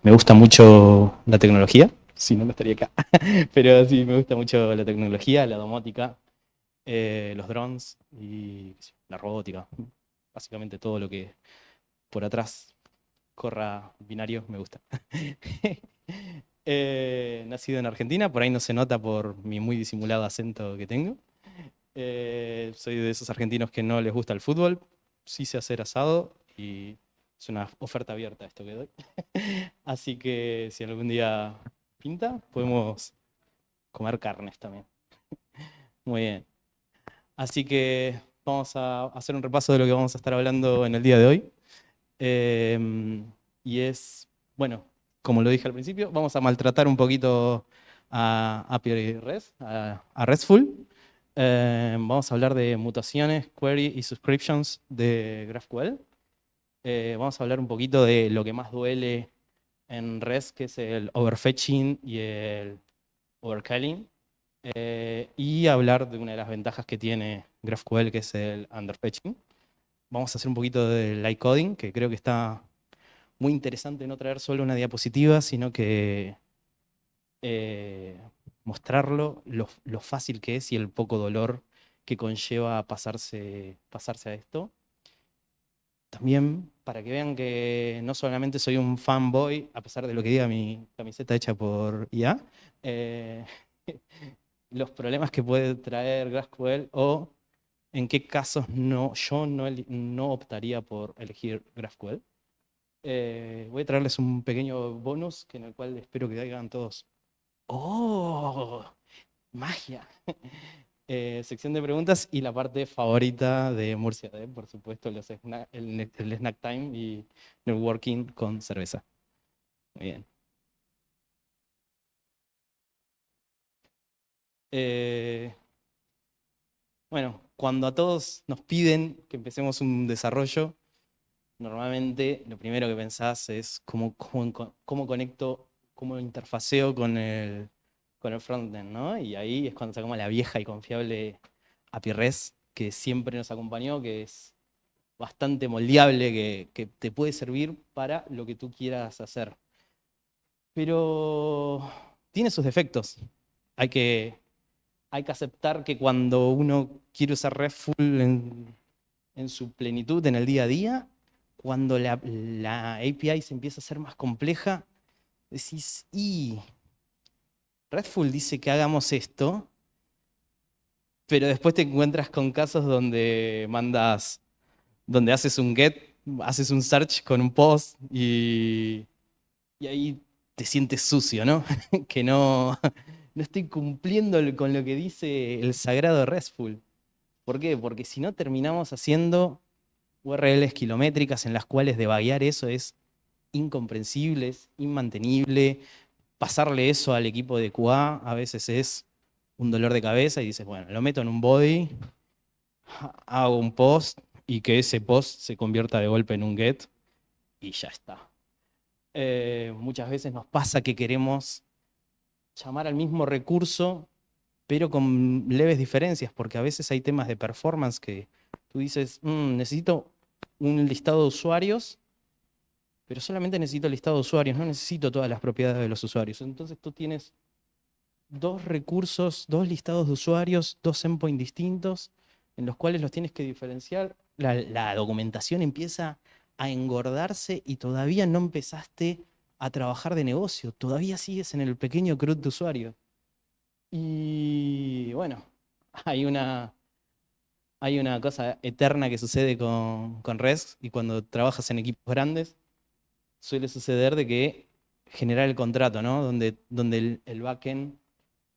Me gusta mucho la tecnología, si no, no estaría acá. Pero sí, me gusta mucho la tecnología, la domótica, los drones y qué sé yo, la robótica. Básicamente todo lo que por atrás corra binario me gusta. Nacido en Argentina, por ahí no se nota por mi muy disimulado acento que tengo. Soy de esos argentinos que no les gusta el fútbol, sí sé hacer asado y es una oferta abierta esto que doy. Así que si algún día pinta, podemos comer carnes también. Muy bien. Así que vamos a hacer un repaso de lo que vamos a estar hablando en el día de hoy. Eh, y es, bueno, como lo dije al principio, vamos a maltratar un poquito a API REST, a RESTful. Vamos a hablar de mutaciones, query y subscriptions de GraphQL. Vamos a hablar un poquito de lo que más duele en REST, que es el overfetching y el overcalling. Y hablar de una de las ventajas que tiene GraphQL, que es el underfetching. Vamos a hacer un poquito de light coding, que creo que está muy interesante no traer solo una diapositiva, sino que eh, mostrarlo, lo fácil que es y el poco dolor que conlleva pasarse a esto. También para que vean que no solamente soy un fanboy, a pesar de lo que diga mi camiseta hecha por IA, eh, los problemas que puede traer GraphQL o en qué casos yo no optaría por elegir GraphQL. Voy a traerles un pequeño bonus en el cual espero que hagan todos. ¡Oh! ¡Magia! Sección de preguntas y la parte favorita de Murcia Dev, por supuesto, el snack time y networking con cerveza. Muy bien. Eh, bueno, cuando a todos nos piden que empecemos un desarrollo, normalmente lo primero que pensás es cómo conecto, cómo interfaceo con el frontend, ¿no? Y ahí es cuando sacamos la vieja y confiable API REST que siempre nos acompañó, que es bastante moldeable, que te puede servir para lo que tú quieras hacer. Pero tiene sus defectos. Hay que, hay que aceptar que cuando uno quiere usar RESTful en su plenitud en el día a día, cuando la API se empieza a hacer más compleja, decís, y RESTful dice que hagamos esto, pero después te encuentras con casos donde haces un get, haces un search con un post y ahí te sientes sucio, ¿no? Que no estoy cumpliendo con lo que dice el sagrado RESTful. ¿Por qué? Porque si no terminamos haciendo URLs kilométricas en las cuales debaguear eso es incomprensible, es inmantenible. Pasarle eso al equipo de QA a veces es un dolor de cabeza y dices, bueno, lo meto en un body, hago un post y que ese post se convierta de golpe en un get y ya está. Muchas veces nos pasa que queremos llamar al mismo recurso, pero con leves diferencias, porque a veces hay temas de performance que tú dices, necesito un listado de usuarios, pero solamente necesito el listado de usuarios, no necesito todas las propiedades de los usuarios. Entonces tú tienes dos recursos, dos listados de usuarios, dos endpoints distintos, en los cuales los tienes que diferenciar. La documentación empieza a engordarse y todavía no empezaste a trabajar de negocio, todavía sigues en el pequeño CRUD de usuario. Y bueno, hay una, hay una cosa eterna que sucede con REST y cuando trabajas en equipos grandes suele suceder de que generar el contrato, ¿no? Donde el backend,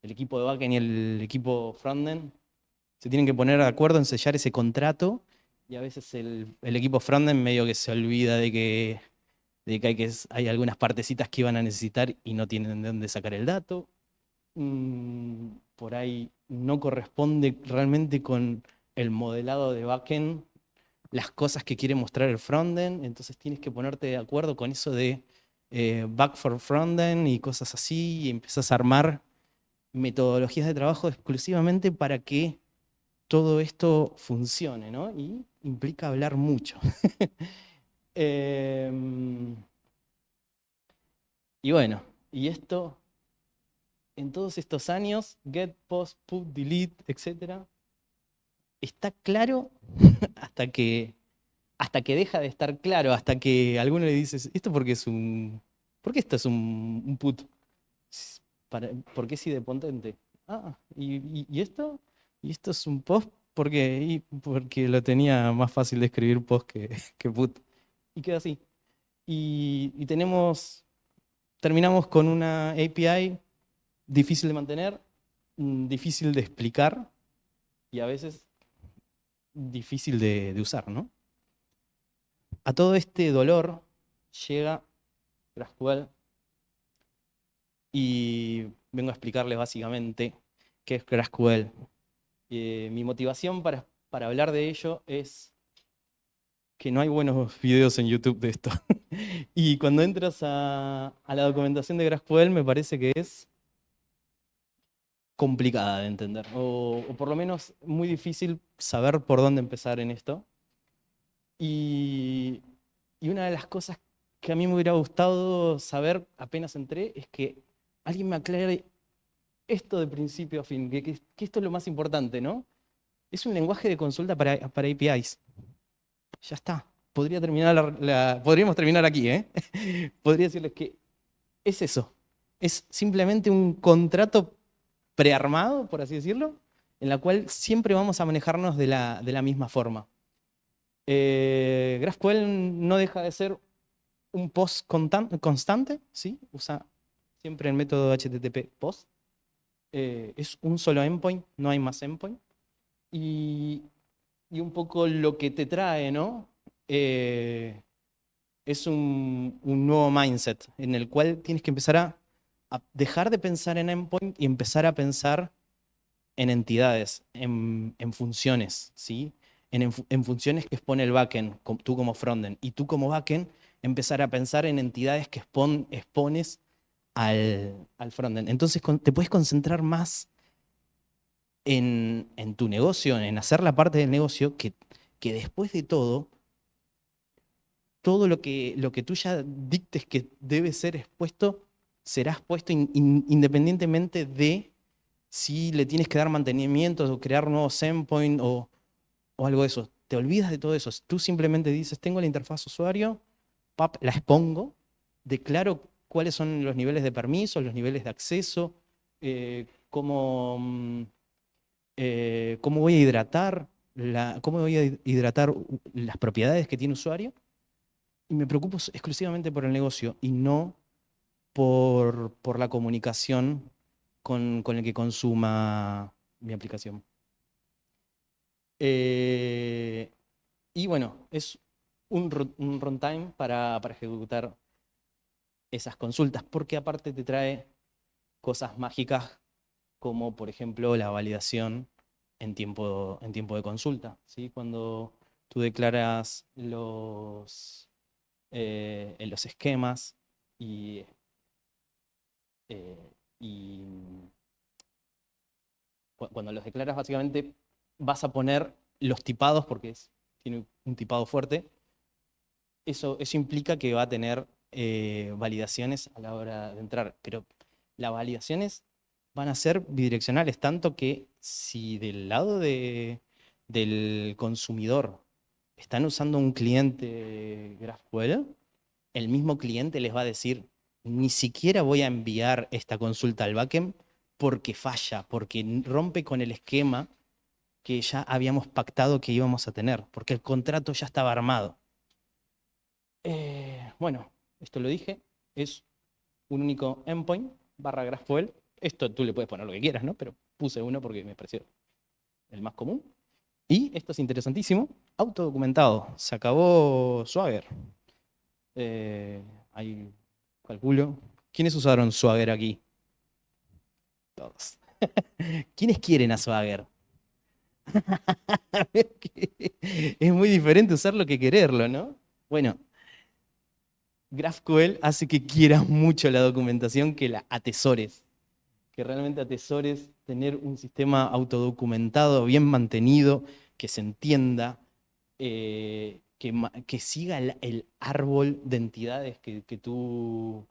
el equipo de backend y el equipo frontend se tienen que poner de acuerdo en sellar ese contrato y a veces el equipo frontend medio que se olvida de que hay algunas partecitas que iban a necesitar y no tienen de dónde sacar el dato. Por ahí no corresponde realmente con el modelado de backend las cosas que quiere mostrar el frontend, entonces tienes que ponerte de acuerdo con eso de back for frontend y cosas así, y empezás a armar metodologías de trabajo exclusivamente para que todo esto funcione, ¿no? Y implica hablar mucho. Em, Y bueno, y esto, en todos estos años, get, post, put, delete, etcétera, está claro hasta hasta que deja de estar claro, hasta que alguno le dice, ¿esto porque es por qué esto es un put? ¿Por qué es idempotente? Ah, ¿y esto? ¿Y esto es un post? ¿Por qué? Y porque lo tenía más fácil de escribir post que put. Y queda así. Y terminamos con una API difícil de mantener, difícil de explicar y a veces difícil de usar, ¿no? A todo este dolor llega GraphQL y vengo a explicarles básicamente qué es GraphQL. Mi motivación para hablar de ello es que no hay buenos videos en YouTube de esto. Y cuando entras a la documentación de GraphQL me parece que es complicada de entender, o por lo menos muy difícil saber por dónde empezar en esto. Y, y una de las cosas que a mí me hubiera gustado saber apenas entré es que alguien me aclare esto de principio a fin, que esto es lo más importante, ¿no? Es un lenguaje de consulta para APIs. Ya está. Podríamos terminar aquí, ¿eh? Podría decirles que es eso. Es simplemente un contrato prearmado, por así decirlo, en la cual siempre vamos a manejarnos de la misma forma. GraphQL no deja de ser un post constante, ¿sí? Usa siempre el método HTTP post. Es un solo endpoint, no hay más endpoint. Y, y un poco lo que te trae, ¿no? Es un nuevo mindset en el cual tienes que empezar a dejar de pensar en endpoint y empezar a pensar en entidades, en funciones, ¿sí? En funciones que expone el backend, tú como frontend, y tú como backend empezar a pensar en entidades que expones al frontend. Entonces te puedes concentrar más en tu negocio, en hacer la parte del negocio, que después de todo lo que tú ya dictes que debe ser expuesto, será expuesto independientemente de si le tienes que dar mantenimiento o crear nuevos endpoints o algo de eso. Te olvidas de todo eso. Tú simplemente dices, tengo la interfaz usuario, la expongo, declaro cuáles son los niveles de permiso, los niveles de acceso, cómo voy a hidratar, cómo voy a hidratar las propiedades que tiene usuario. Y me preocupo exclusivamente por el negocio y no por la comunicación con el que consuma mi aplicación. Eh, y bueno, es un runtime para ejecutar esas consultas, porque aparte te trae cosas mágicas como por ejemplo la validación en tiempo de consulta, ¿sí? Cuando tú declaras en los esquemas y, eh, y cuando los declaras básicamente vas a poner los tipados porque tiene un tipado fuerte. Eso implica que va a tener validaciones a la hora de entrar, pero las validaciones van a ser bidireccionales, tanto que si del lado del consumidor están usando un cliente GraphQL, el mismo cliente les va a decir, ni siquiera voy a enviar esta consulta al backend porque falla, porque rompe con el esquema que ya habíamos pactado que íbamos a tener, porque el contrato ya estaba armado. Bueno, esto lo dije, es un único endpoint barra GraphQL. Esto tú le puedes poner lo que quieras, ¿no? Pero puse uno porque me pareció el más común. Y esto es interesantísimo, autodocumentado. Se acabó Swagger. Ahí calculo. ¿Quiénes usaron Swagger aquí? Todos. ¿Quiénes quieren a Swagger? Es muy diferente usarlo que quererlo, ¿no? Bueno, GraphQL hace que quieras mucho la documentación, que la atesores, que realmente atesores tener un sistema autodocumentado, bien mantenido, que se entienda, que siga el árbol de entidades que tú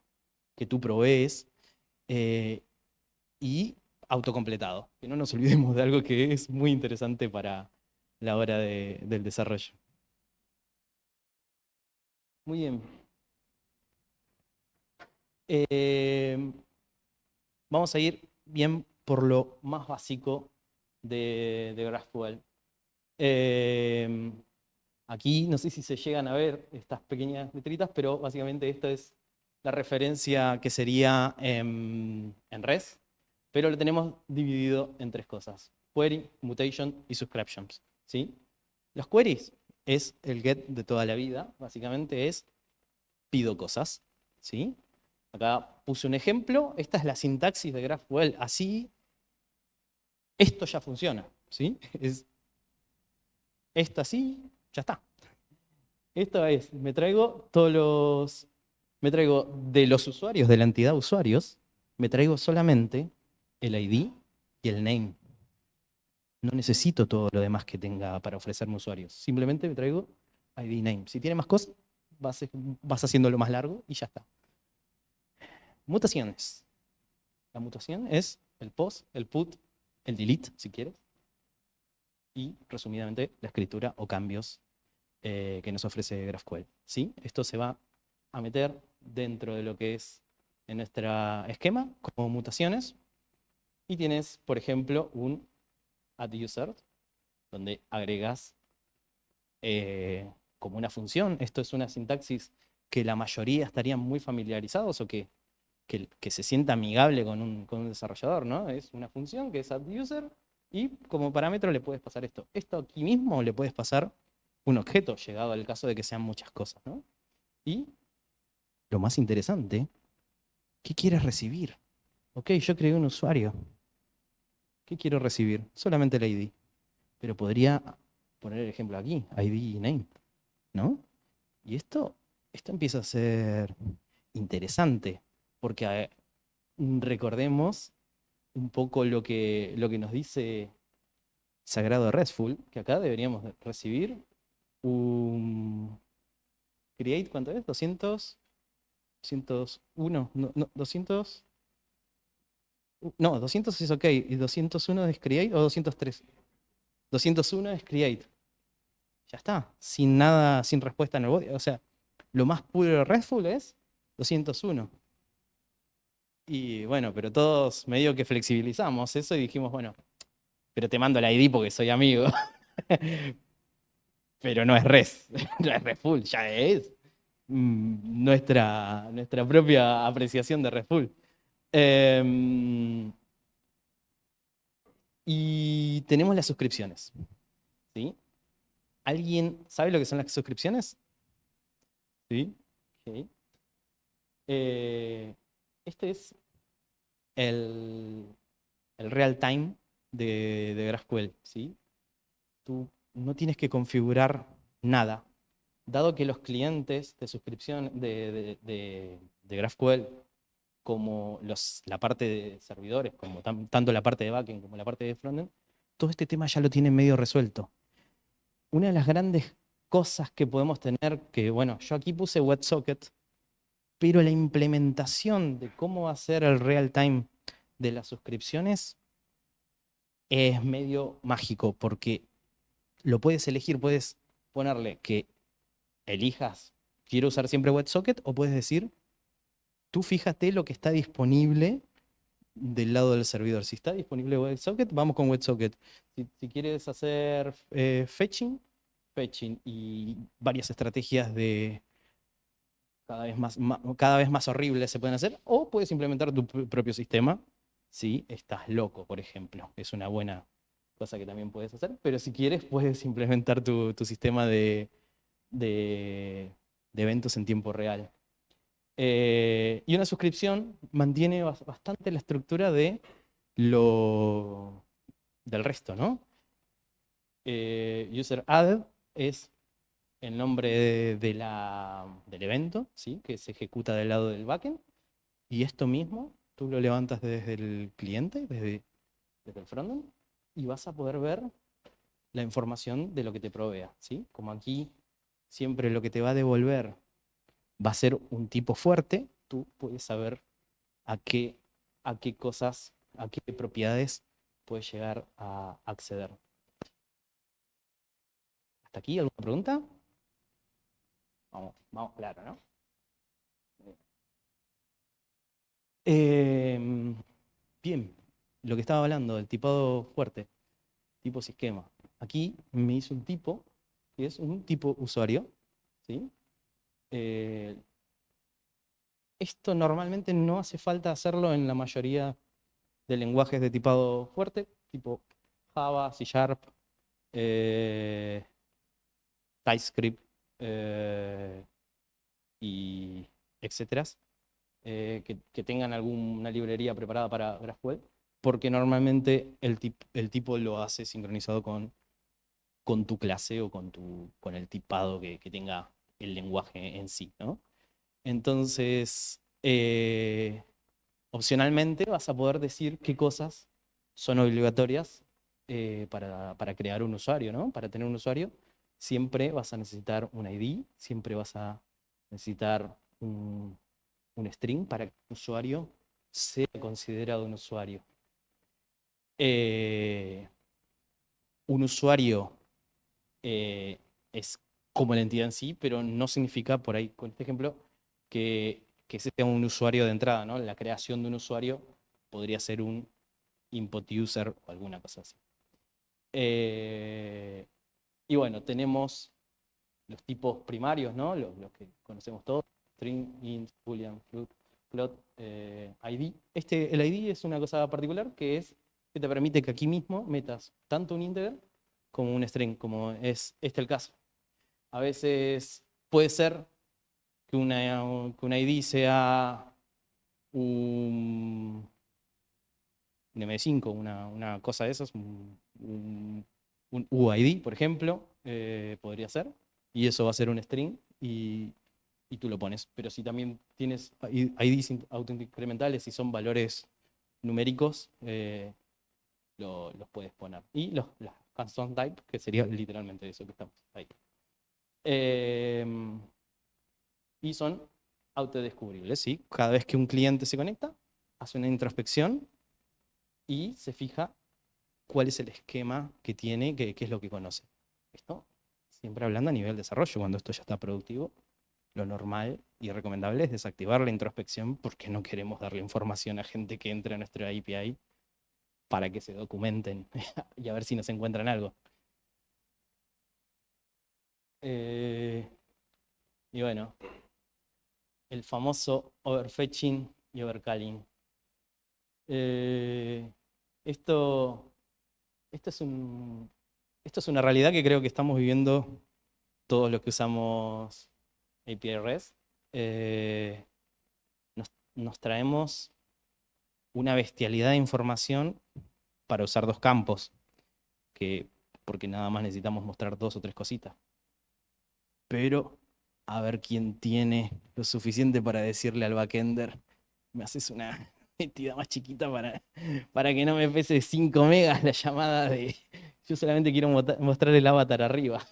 que tú provees, y autocompletado. Que no nos olvidemos de algo que es muy interesante para la hora del desarrollo. Muy bien. Vamos a ir bien por lo más básico de GraphQL. Aquí no sé si se llegan a ver estas pequeñas letritas, pero básicamente esta es la referencia que sería en res, pero lo tenemos dividido en tres cosas: query, mutation y subscriptions, ¿sí? Los queries es el get de toda la vida, básicamente es pido cosas, ¿sí? Acá puse un ejemplo, esta es la sintaxis de GraphQL, así esto ya funciona, ¿sí? Es esto así, ya está. Esto es, me traigo de los usuarios, de la entidad usuarios, me traigo solamente el ID y el name. No necesito todo lo demás que tenga para ofrecerme usuarios. Simplemente me traigo ID y name. Si tiene más cosas, vas haciéndolo más largo y ya está. Mutaciones. La mutación es el post, el put, el delete, si quieres. Y, resumidamente, la escritura o cambios que nos ofrece GraphQL, ¿sí? Esto se va a meter dentro de lo que es en nuestro esquema como mutaciones. Y tienes, por ejemplo, un addUser, donde agregas como una función. Esto es una sintaxis que la mayoría estarían muy familiarizados o que se sienta amigable con un desarrollador, ¿no? Es una función que es addUser y como parámetro le puedes pasar esto. Esto aquí mismo le puedes pasar un objeto, llegado al caso de que sean muchas cosas, ¿no? Y lo más interesante, ¿qué quieres recibir? Ok, yo creé un usuario. ¿Qué quiero recibir? Solamente el ID. Pero podría poner el ejemplo aquí, ID y name, ¿no? Y esto empieza a ser interesante, porque recordemos un poco lo que nos dice Sagrado RESTful, que acá deberíamos recibir un create, ¿cuánto es? 201, no, 200, no, 200 es ok, y 201 es create o 203. 201 es create. Ya está, sin nada, sin respuesta en el body. O sea, lo más puro de RESTful es 201. Y bueno, pero todos medio que flexibilizamos eso y dijimos, bueno, pero te mando la ID porque soy amigo. Pero no es res, no es RESTful, ya es nuestra propia apreciación de RESTful. Y tenemos las suscripciones, ¿sí? ¿Alguien sabe lo que son las suscripciones? ¿Sí? Ok. Este es el real time de GraphQL, ¿sí? Tú no tienes que configurar nada. Dado que los clientes de suscripción de GraphQL, como la parte de servidores, como tanto la parte de backend como la parte de frontend, todo este tema ya lo tienen medio resuelto. Una de las grandes cosas que podemos tener, que bueno, yo aquí puse WebSocket, pero la implementación de cómo va a ser el real time de las suscripciones es medio mágico, porque lo puedes elegir, puedes ponerle que elijas, quiero usar siempre WebSocket, o puedes decir, tú fíjate lo que está disponible del lado del servidor. Si está disponible WebSocket, vamos con WebSocket. Si quieres hacer fetching y varias estrategias de cada vez más horribles se pueden hacer, o puedes implementar tu propio sistema si estás loco, por ejemplo. Es una buena cosa que también puedes hacer, pero si quieres puedes implementar tu sistema de eventos en tiempo real. Y una suscripción mantiene bastante la estructura del resto, ¿no? User added es el nombre del evento, ¿sí? Que se ejecuta del lado del backend. Y esto mismo tú lo levantas desde el cliente, desde el frontend, y vas a poder ver la información de lo que te provea, ¿sí? Como aquí siempre lo que te va a devolver va a ser un tipo fuerte, tú puedes saber a qué cosas, a qué propiedades puedes llegar a acceder. ¿Hasta aquí alguna pregunta? Vamos claro, ¿no? Bien, lo que estaba hablando, el tipado fuerte, tipos y esquema. Aquí me hizo un tipo, que es un tipo usuario, ¿sí? Eh, Esto normalmente no hace falta hacerlo en la mayoría de lenguajes de tipado fuerte, tipo Java, C Sharp, eh, TypeScript y etcétera, que tengan alguna librería preparada para GraphQL, porque normalmente el tipo lo hace sincronizado con tu clase o con el tipado que tenga el lenguaje en sí, ¿no? Entonces, opcionalmente vas a poder decir qué cosas son obligatorias para crear un usuario, ¿no? Para tener un usuario, siempre vas a necesitar un ID, siempre vas a necesitar un string para que el usuario sea considerado un usuario. Un usuario es como la entidad en sí, pero no significa, por ahí, con este ejemplo, que sea un usuario de entrada, ¿no? La creación de un usuario podría ser un input user o alguna cosa así. Y bueno, tenemos los tipos primarios, ¿no? Los que conocemos todos: string, int, boolean, float, ID. El ID es una cosa particular que te permite que aquí mismo metas tanto un integer como un string, como es el caso. A veces puede ser que un ID sea un M5, una cosa de esas, un UID, por ejemplo, podría ser, y eso va a ser un string y tú lo pones. Pero si también tienes IDs autoincrementales y son valores numéricos, los puedes poner. Y las custom type, que sería literalmente eso que estamos ahí. Y son autodescubribles, ¿sí? Cada vez que un cliente se conecta, hace una introspección y se fija cuál es el esquema que tiene, qué es lo que conoce. Esto siempre hablando a nivel desarrollo. Cuando esto ya está productivo, lo normal y recomendable es desactivar la introspección, porque no queremos darle información a gente que entre a nuestra API para que se documenten y a ver si nos encuentran algo. Y bueno, el famoso overfetching y overcalling. Esto, esto es una realidad que creo que estamos viviendo todos los que usamos API REST. Nos traemos una bestialidad de información para usar dos campos, porque nada más necesitamos mostrar dos o tres cositas. Pero a ver quién tiene lo suficiente para decirle al backender: me haces una entidad más chiquita para que no me pese 5 megas la llamada de... Yo solamente quiero mostrar el avatar arriba.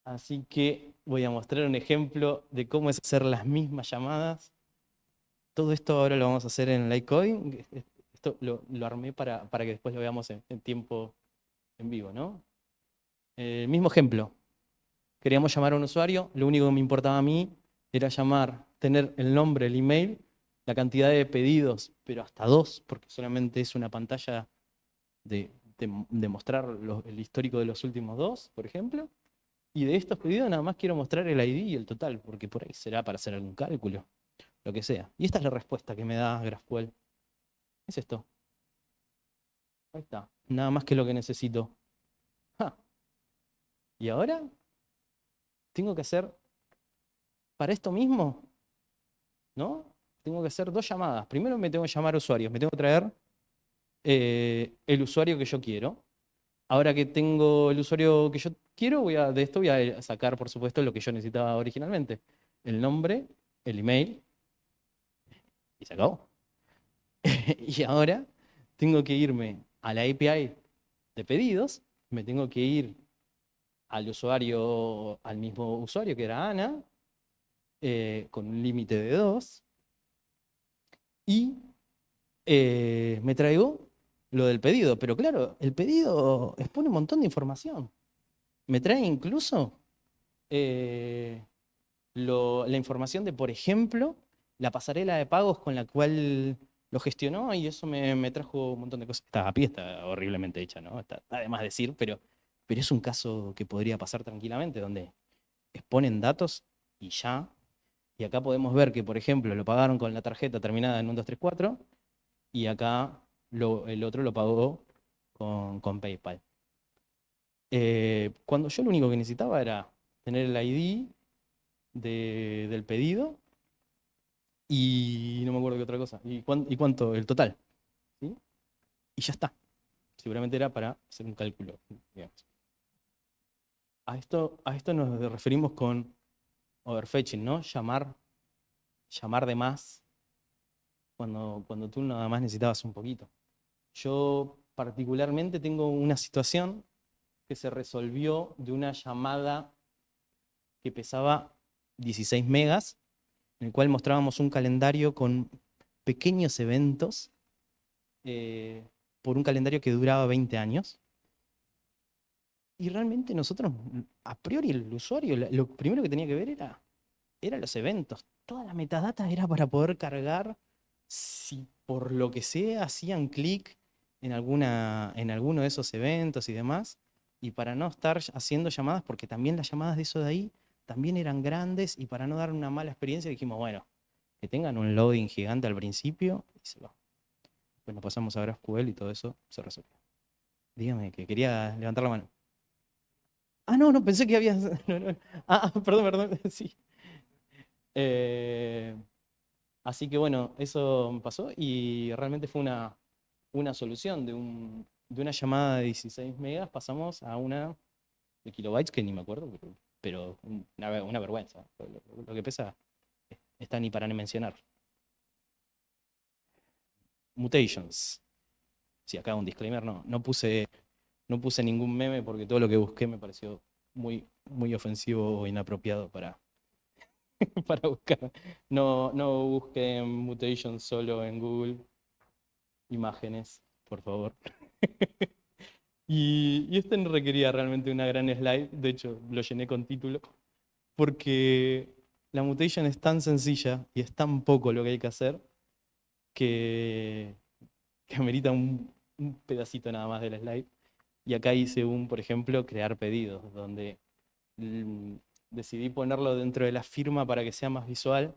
Así que voy a mostrar un ejemplo de cómo es hacer las mismas llamadas. Todo esto ahora lo vamos a hacer en Litecoin. Esto lo armé para que después lo veamos en tiempo en vivo, ¿no? El mismo ejemplo. Queríamos llamar a un usuario, lo único que me importaba a mí era tener el nombre, el email, la cantidad de pedidos, pero hasta 2, porque solamente es una pantalla de mostrar el histórico de los últimos 2, por ejemplo. Y de estos pedidos nada más quiero mostrar el ID y el total, porque por ahí será para hacer algún cálculo, lo que sea. Y esta es la respuesta que me da GraphQL. Es esto. Ahí está. Nada más que lo que necesito. ¡Ja! Y ahora tengo que hacer, para esto mismo, ¿no? Tengo que hacer 2 llamadas. Primero me tengo que llamar usuarios. Me tengo que traer el usuario que yo quiero. Ahora que tengo el usuario que yo quiero, de esto voy a sacar, por supuesto, lo que yo necesitaba originalmente: el nombre, el email, y se acabó. Y ahora tengo que irme a la API de pedidos, me tengo que ir al mismo usuario que era Ana, con un límite de 2, y me traigo lo del pedido. Pero claro, el pedido expone un montón de información. Me trae incluso eh, la información de, por ejemplo, la pasarela de pagos con la cual lo gestionó, y eso me trajo un montón de cosas. Esta API está horriblemente hecha, ¿no? Está de más decir, pero es un caso que podría pasar tranquilamente, donde exponen datos y ya. Y acá podemos ver que, por ejemplo, lo pagaron con la tarjeta terminada en 1234, y acá el otro lo pagó con PayPal. Cuando yo lo único que necesitaba era tener el ID del pedido y no me acuerdo qué otra cosa. ¿Y cuánto? El total. ¿Sí? Y ya está. Seguramente era para hacer un cálculo, digamos. A esto nos referimos con overfetching, ¿no? Llamar de más cuando tú nada más necesitabas un poquito. Yo particularmente tengo una situación que se resolvió de una llamada que pesaba 16 megas, en el cual mostrábamos un calendario con pequeños eventos, por un calendario que duraba 20 años. Y realmente nosotros, a priori el usuario, lo primero que tenía que ver era los eventos. Toda la metadata era para poder cargar si por lo que sea hacían clic en alguno de esos eventos y demás, y para no estar haciendo llamadas, porque también las llamadas de eso de ahí también eran grandes, y para no dar una mala experiencia dijimos, bueno, que tengan un loading gigante al principio y se va. Bueno, pasamos a GraphQL y todo eso se resolvió. Dígame, que quería levantar la mano. Ah, no, no, pensé que había... no, no. Perdón, perdón, sí. Eh, Así que bueno, eso me pasó y realmente fue una solución de una llamada de 16 megas, pasamos a una de kilobytes que ni me acuerdo, pero una vergüenza. Lo que pesa está ni para ni mencionar. Mutations. Sí, acá un disclaimer, no puse ningún meme porque todo lo que busqué me pareció muy, muy ofensivo o inapropiado para buscar. No busquen mutations solo en Google. Imágenes, por favor. Y este no requería realmente una gran slide, de hecho lo llené con título, porque la mutation es tan sencilla y es tan poco lo que hay que hacer que, que amerita un pedacito nada más del slide. Y acá hice por ejemplo, crear pedidos, donde mm, decidí ponerlo dentro de la firma para que sea más visual,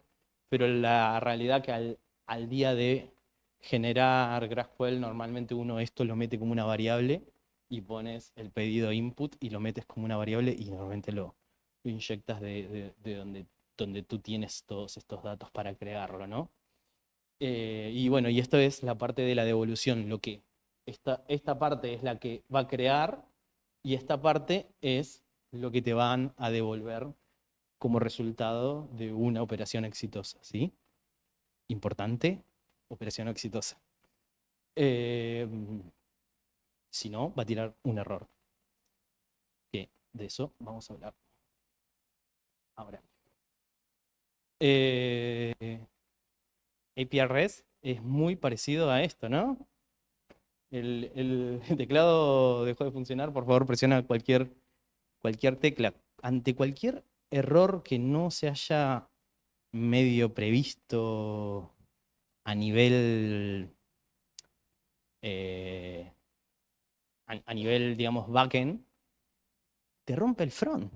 pero la realidad que al día de generar GraphQL, normalmente uno esto lo mete como una variable y pones el pedido input y lo metes como una variable y normalmente lo inyectas de donde tú tienes todos estos datos para crearlo, ¿no? Y bueno, y esto es la parte de la devolución, esta parte es la que va a crear y esta parte es lo que te van a devolver como resultado de una operación exitosa, ¿sí? Importante, operación exitosa. Eh, si no, va a tirar un error. Que de eso vamos a hablar ahora. API REST es muy parecido a esto, ¿no? El teclado dejó de funcionar, por favor presiona cualquier tecla. Ante cualquier error que no se haya medio previsto a nivel, eh, a nivel, digamos, backend, te rompe el front,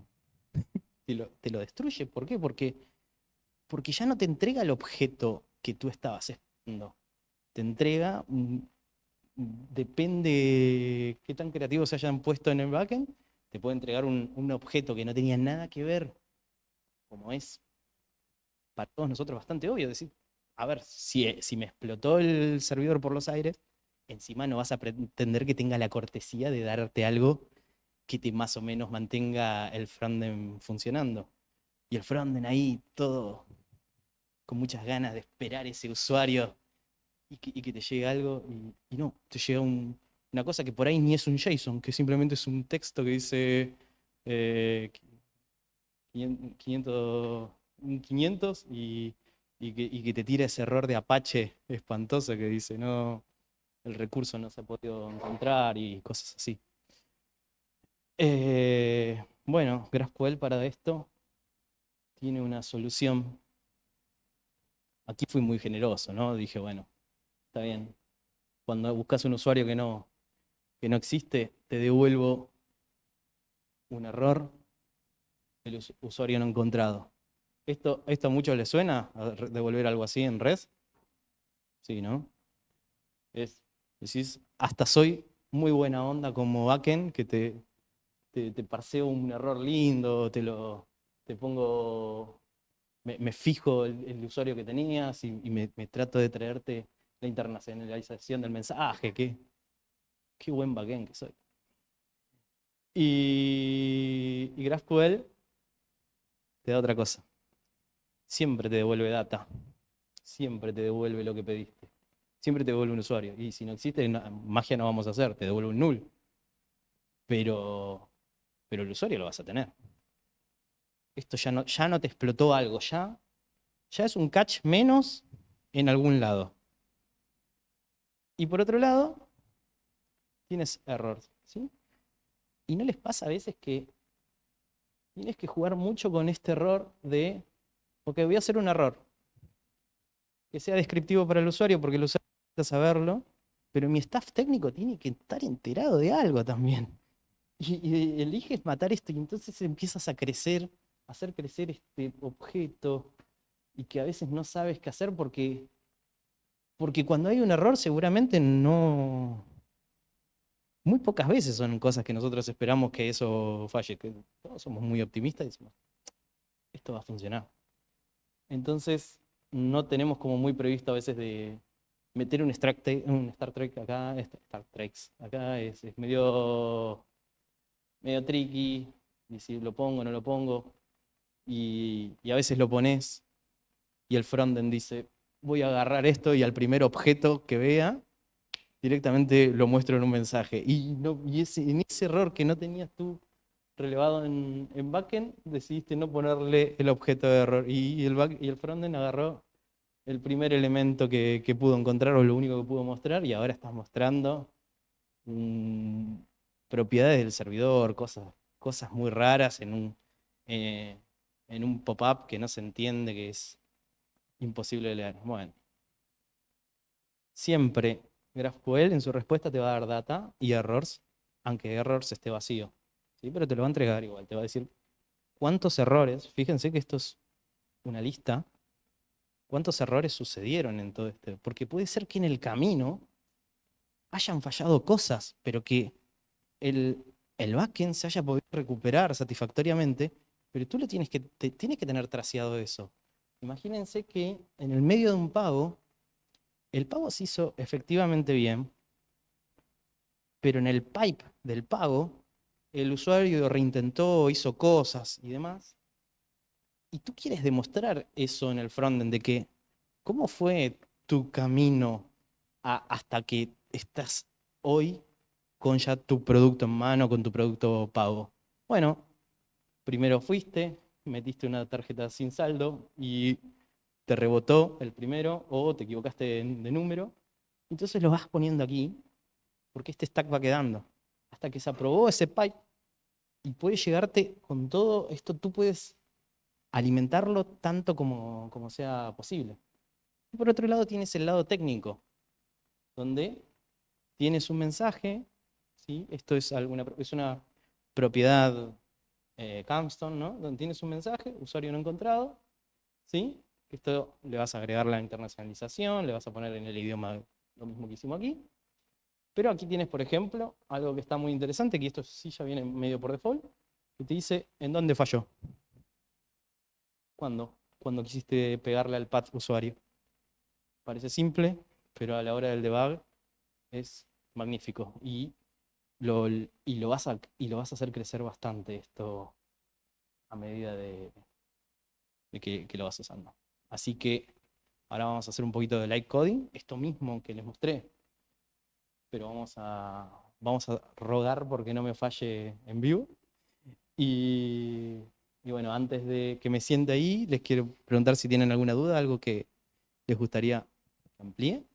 te lo destruye. ¿Por qué? Porque ya no te entrega el objeto que tú estabas esperando. Te entrega, depende qué tan creativos se hayan puesto en el backend, te puede entregar un objeto que no tenía nada que ver, como es para todos nosotros bastante obvio. Decir, a ver, si me explotó el servidor por los aires, encima no vas a pretender que tenga la cortesía de darte algo que te más o menos mantenga el frontend funcionando. Y el frontend ahí todo con muchas ganas de esperar ese usuario y que te llegue algo y no, te llega una cosa que por ahí ni es un JSON, que simplemente es un texto que dice 500, un 500 y que te tira ese error de Apache espantoso que dice, no, el recurso no se ha podido encontrar y cosas así. Bueno, GraphQL para esto tiene una solución. Aquí fui muy generoso, ¿no? Dije, bueno, está bien. Cuando buscas un usuario que no existe, te devuelvo un error, el usuario no encontrado. ¿Esto a muchos les suena? ¿A devolver algo así en res? Sí, ¿no? Decís, hasta soy muy buena onda como backend, que te parseo un error lindo, te pongo, me fijo el usuario que tenías y me trato de traerte la internacionalización del mensaje. Qué buen backend que soy. Y GraphQL te da otra cosa. Siempre te devuelve data. Siempre te devuelve lo que pediste. Siempre te devuelve un usuario. Y si no existe, magia no vamos a hacer, te devuelve un null. Pero, pero el usuario lo vas a tener. Esto ya no te explotó algo, ya es un catch menos en algún lado. Y por otro lado, tienes errors, ¿sí? ¿Y no les pasa a veces que tienes que jugar mucho con este error de, ok, voy a hacer un error, que sea descriptivo para el usuario, porque el usuario necesita saberlo, pero mi staff técnico tiene que estar enterado de algo también. Y eliges matar esto y entonces empiezas a crecer, a hacer crecer este objeto y que a veces no sabes qué hacer porque cuando hay un error seguramente no... Muy pocas veces son cosas que nosotros esperamos que eso falle, que todos somos muy optimistas y decimos, esto va a funcionar. Entonces, no tenemos como muy previsto a veces de meter un Star Trek acá, Star Treks acá es medio tricky, y si lo pongo o no lo pongo, y a veces lo pones y el frontend dice, voy a agarrar esto y al primer objeto que vea, directamente lo muestro en un mensaje. En ese error que no tenías tú relevado en backend, decidiste no ponerle el objeto de error. Y el frontend agarró el primer elemento que pudo encontrar o lo único que pudo mostrar y ahora estás mostrando mm, propiedades del servidor, cosas muy raras eh, en un pop-up que no se entiende, que es imposible de leer. Bueno, siempre GraphQL en su respuesta te va a dar data y errors, aunque errors esté vacío. ¿Sí? Pero te lo va a entregar igual, te va a decir cuántos errores, fíjense que esto es una lista, cuántos errores sucedieron en todo esto. Porque puede ser que en el camino hayan fallado cosas, pero que el backend se haya podido recuperar satisfactoriamente, pero tú tienes que tener traceado eso. Imagínense que en el medio de un pago, el pago se hizo efectivamente bien, pero en el pipe del pago, el usuario reintentó, hizo cosas y demás, y tú quieres demostrar eso en el frontend, de que cómo fue tu camino hasta que estás hoy con ya tu producto en mano, con tu producto pago. Bueno, primero fuiste, metiste una tarjeta sin saldo y te rebotó el primero o te equivocaste de número. Entonces lo vas poniendo aquí porque este stack va quedando. Hasta que se aprobó ese pipe y puede llegarte con todo esto, tú puedes alimentarlo tanto como sea posible. Y por otro lado tienes el lado técnico, donde tienes un mensaje, ¿sí? Esto es una propiedad Camstone, ¿no? Donde tienes un mensaje, usuario no encontrado, ¿sí? Esto le vas a agregar la internacionalización, le vas a poner en el idioma lo mismo que hicimos aquí. Pero aquí tienes, por ejemplo, algo que está muy interesante, que esto sí ya viene medio por default, que te dice en dónde falló. ¿Cuándo? Cuando quisiste pegarle al path usuario. Parece simple, pero a la hora del debug es magnífico. Y lo vas a hacer crecer bastante esto a medida de que lo vas usando. Así que ahora vamos a hacer un poquito de light coding, esto mismo que les mostré, pero vamos a rogar porque no me falle en vivo. Y Y bueno, antes de que me siente ahí, les quiero preguntar si tienen alguna duda, algo que les gustaría que amplíe.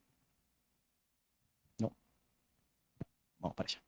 No, vamos para allá.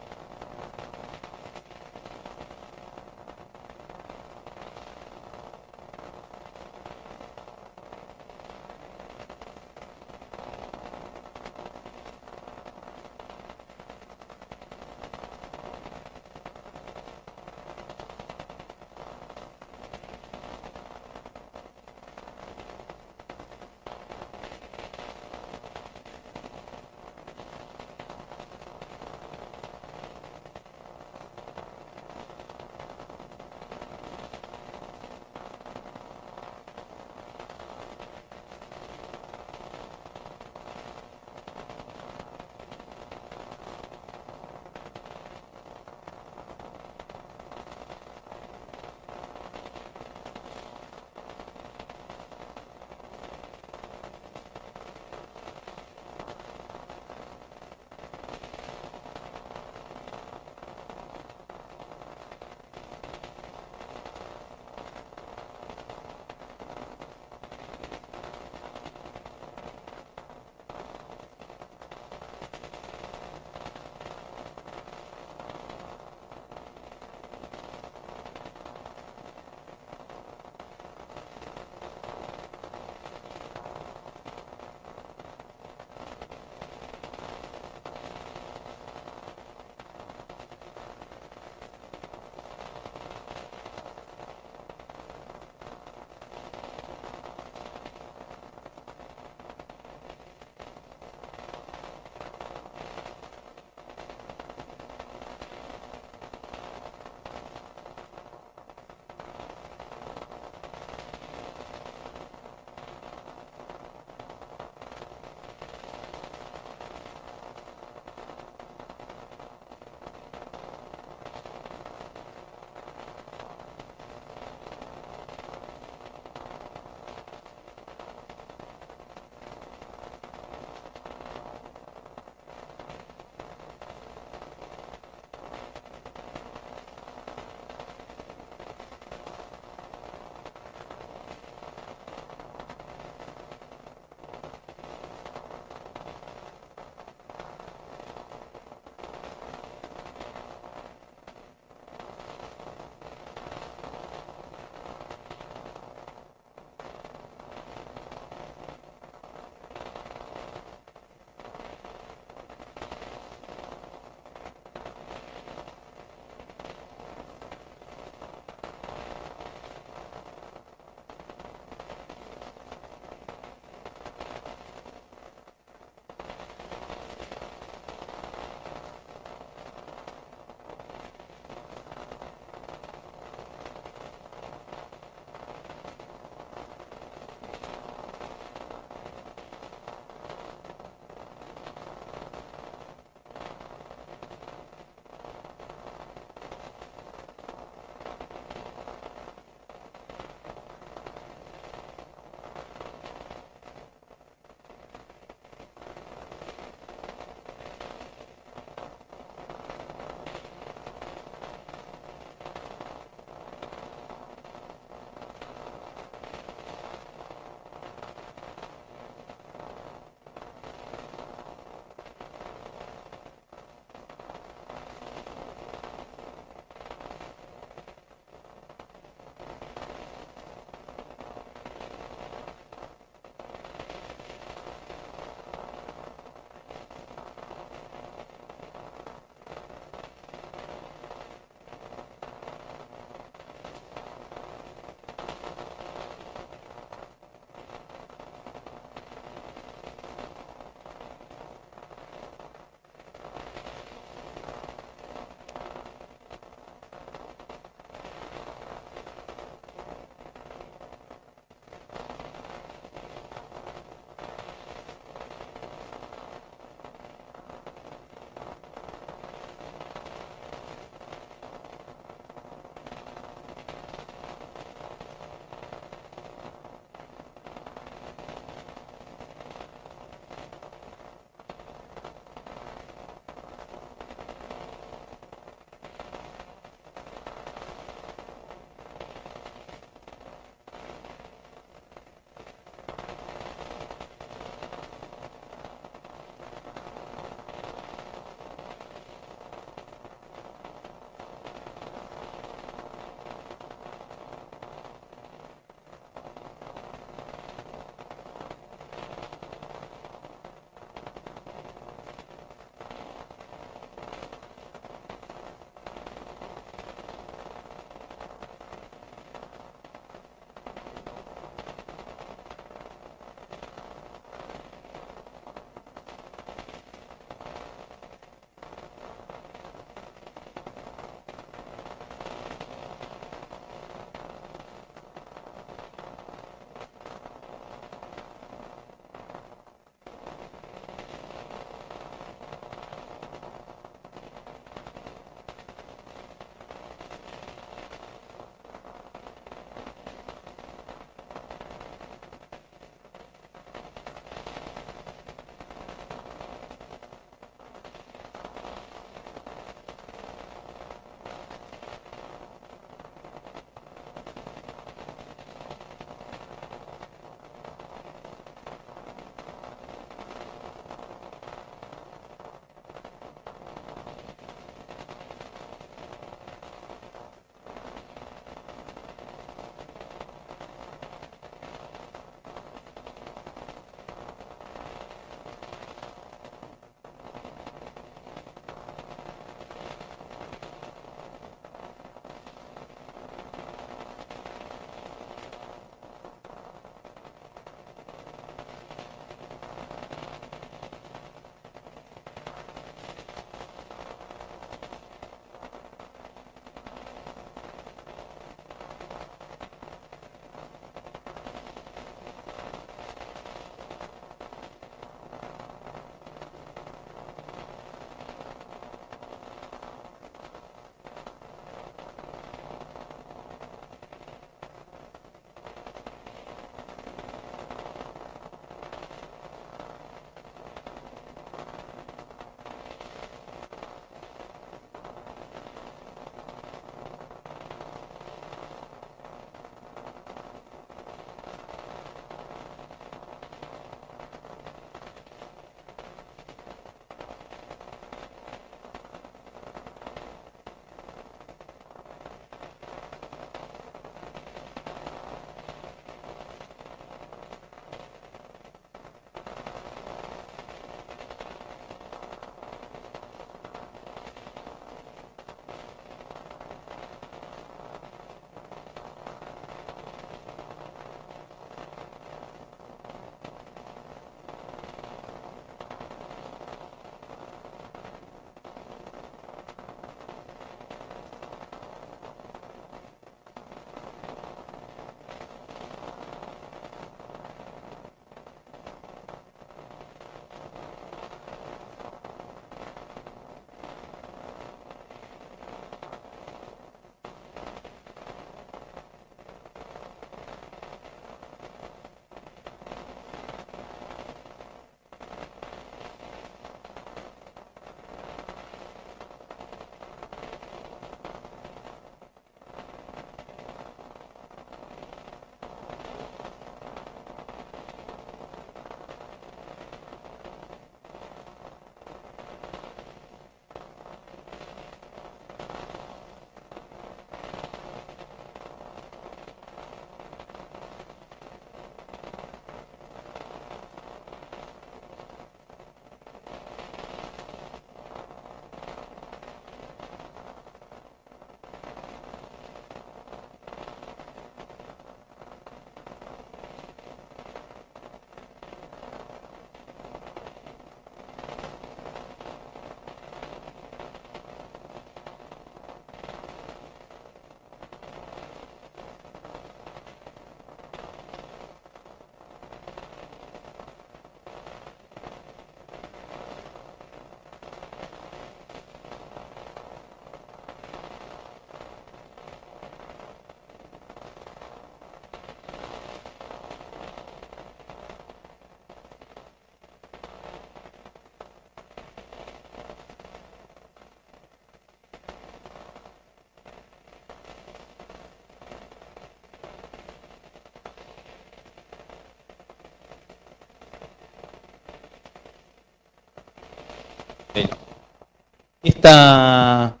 Esta,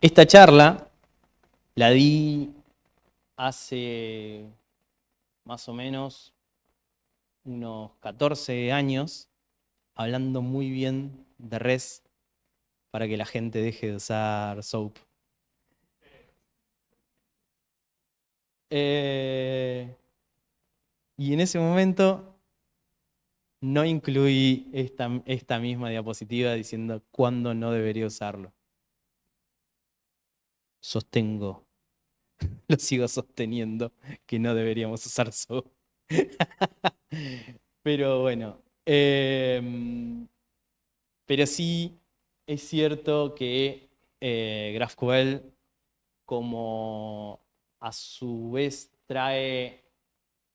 esta charla la di hace más o menos unos 14 años, hablando muy bien de res para que la gente deje de usar SOAP. Y en ese momento no incluí esta misma diapositiva diciendo cuándo no debería usarlo. Sostengo, lo sigo sosteniendo, que no deberíamos usar SOAP. Pero bueno, pero sí es cierto que GraphQL, como a su vez trae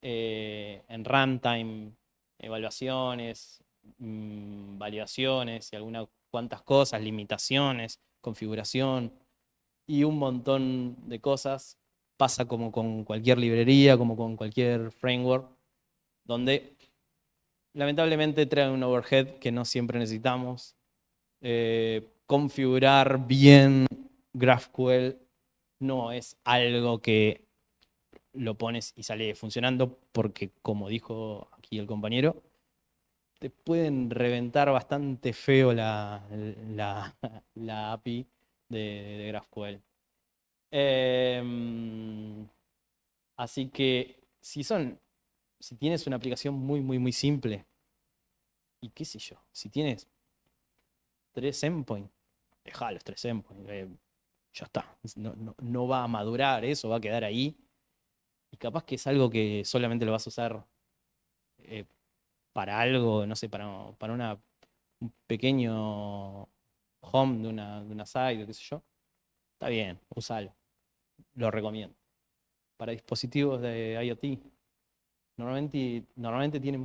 en runtime evaluaciones, validaciones y algunas cuantas cosas, limitaciones, configuración y un montón de cosas, pasa como con cualquier librería, como con cualquier framework, donde lamentablemente trae un overhead que no siempre necesitamos. Configurar bien GraphQL no es algo que lo pones y sale funcionando, porque como dijo aquí el compañero, te pueden reventar bastante feo la API de GraphQL. Así que si tienes una aplicación muy simple, y qué sé yo, si tienes 3 endpoints, dejá los 3 endpoints, ya está. No va a madurar eso, va a quedar ahí. Y capaz que es algo que solamente lo vas a usar eh, para algo, no sé, para un pequeño home de una site, qué sé yo. Está bien, úsalo. Lo recomiendo. Para dispositivos de IoT, normalmente tienen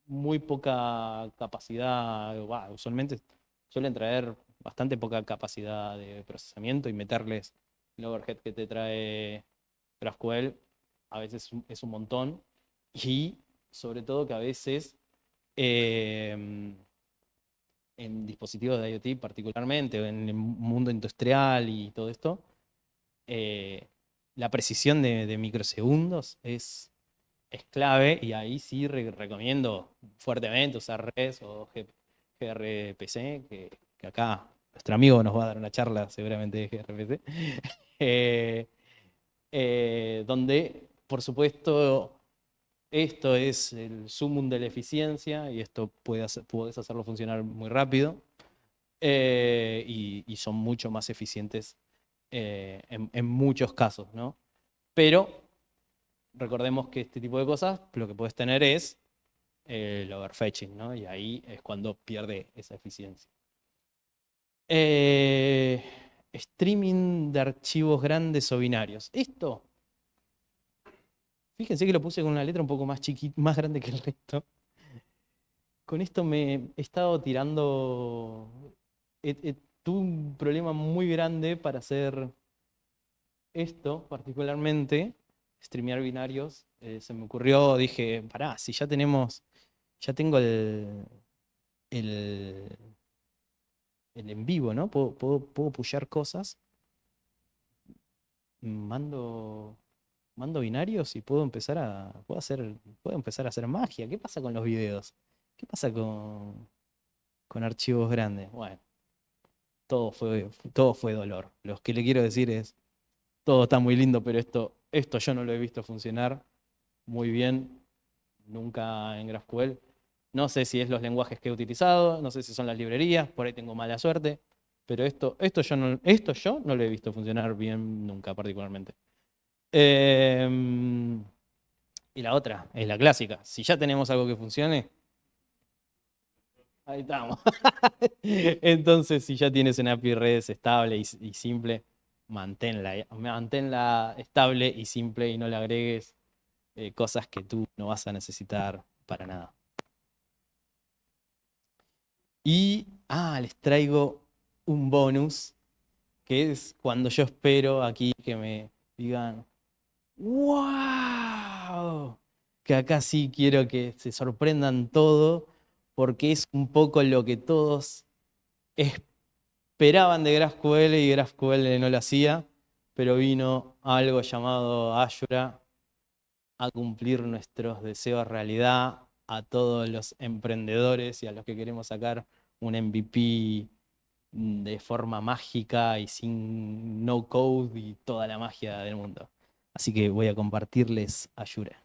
muy poca capacidad, usualmente suelen traer bastante poca capacidad de procesamiento y meterles el overhead que te trae GraphQL a veces es un montón, y sobre todo que a veces en dispositivos de IoT particularmente, o en el mundo industrial y todo esto, eh, la precisión de microsegundos es clave, y ahí sí recomiendo fuertemente usar REST o gRPC, que acá nuestro amigo nos va a dar una charla seguramente de gRPC, eh, donde por supuesto esto es el sumum de la eficiencia y esto puedes hacerlo funcionar muy rápido, y son mucho más eficientes en muchos casos, ¿no? Pero recordemos que este tipo de cosas lo que puedes tener es el overfetching, ¿no? Y ahí es cuando pierde esa eficiencia. Streaming de archivos grandes o binarios. Esto, fíjense que lo puse con una letra un poco más chiquita, más grande que el resto. Con esto me he estado tirando. Tuve un problema muy grande para hacer esto, particularmente, streamear binarios. Se me ocurrió, dije, pará, si ya tengo el, el en vivo, ¿no? Puedo pushear cosas, mando, mando binarios y puedo empezar a hacer magia. ¿Qué pasa con los videos? ¿Qué pasa con archivos grandes? Bueno, todo fue dolor. Lo que le quiero decir es, todo está muy lindo, pero esto yo no lo he visto funcionar muy bien nunca en GraphQL. No sé si es los lenguajes que he utilizado, no sé si son las librerías, por ahí tengo mala suerte, pero esto yo no lo he visto funcionar bien nunca particularmente. Y la otra es la clásica. Si ya tenemos algo que funcione, ahí estamos. Entonces, si ya tienes una API REST estable y simple, manténla estable y simple y no le agregues cosas que tú no vas a necesitar para nada. Y, les traigo un bonus, que es cuando yo espero aquí que me digan, ¡wow! Que acá sí quiero que se sorprendan todo, porque es un poco lo que todos esperaban de GraphQL y GraphQL no lo hacía, pero vino algo llamado Ashura a cumplir nuestros deseos realidad, a todos los emprendedores y a los que queremos sacar un MVP de forma mágica y sin no code y toda la magia del mundo. Así que voy a compartirles Ashura.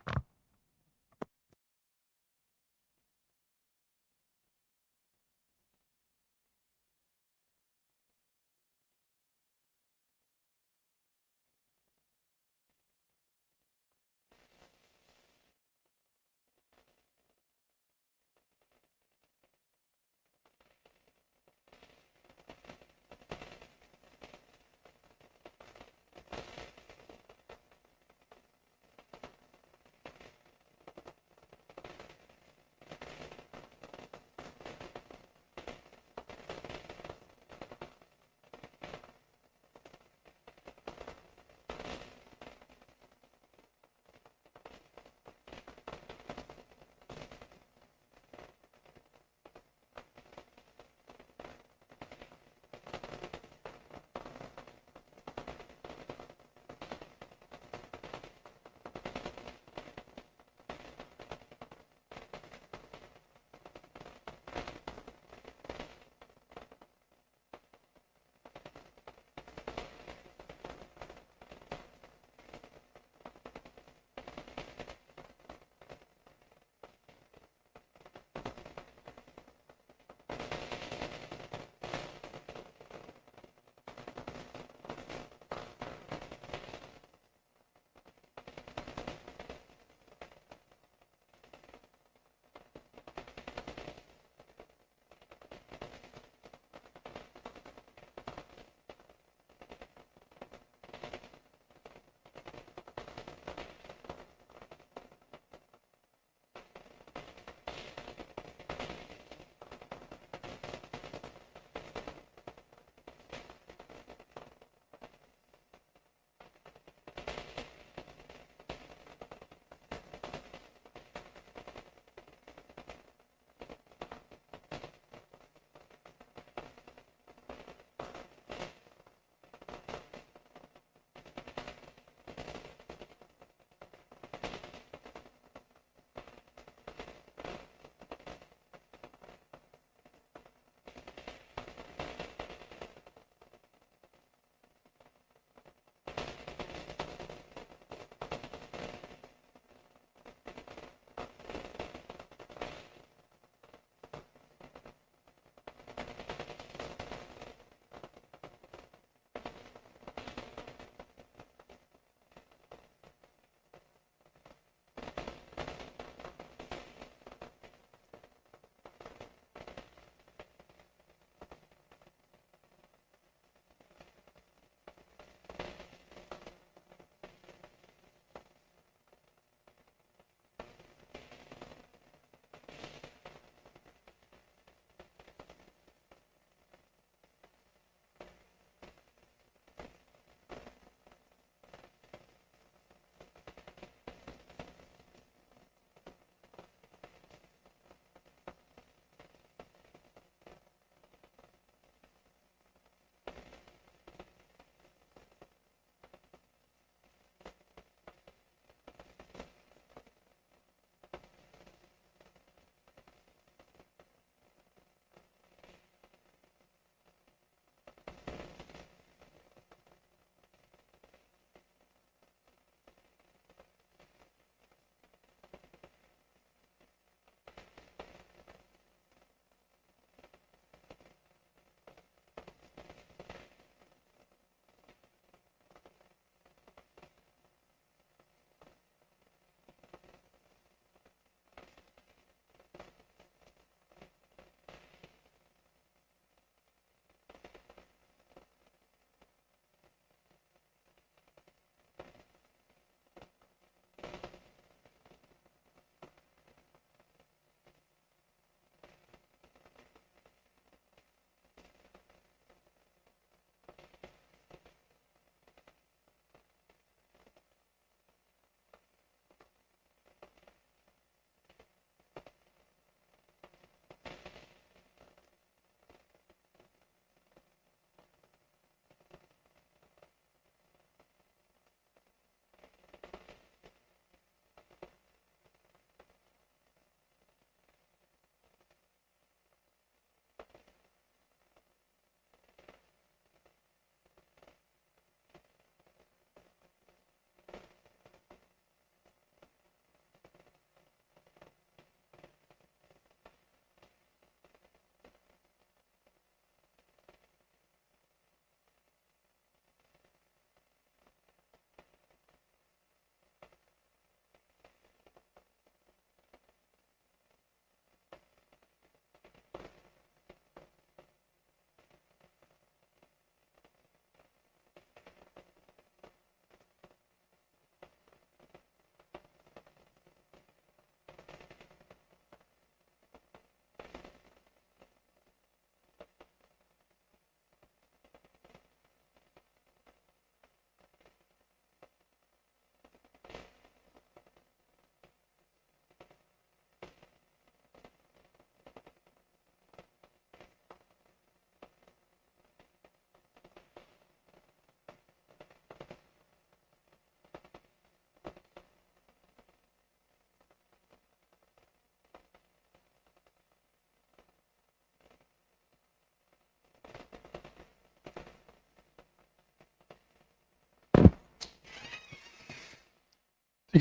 Si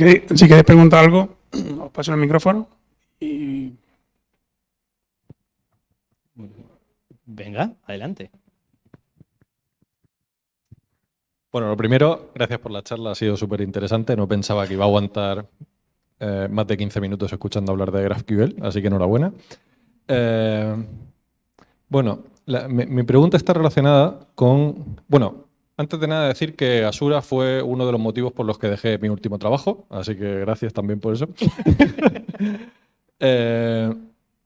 queréis preguntar algo, os paso el micrófono. Y Venga, adelante. Bueno, lo primero, gracias por la charla, ha sido súper interesante. No pensaba que iba a aguantar más de 15 minutos escuchando hablar de GraphQL, así que enhorabuena. Bueno, mi pregunta está relacionada con... Bueno, antes de nada decir que Asura fue uno de los motivos por los que dejé mi último trabajo, así que gracias también por eso.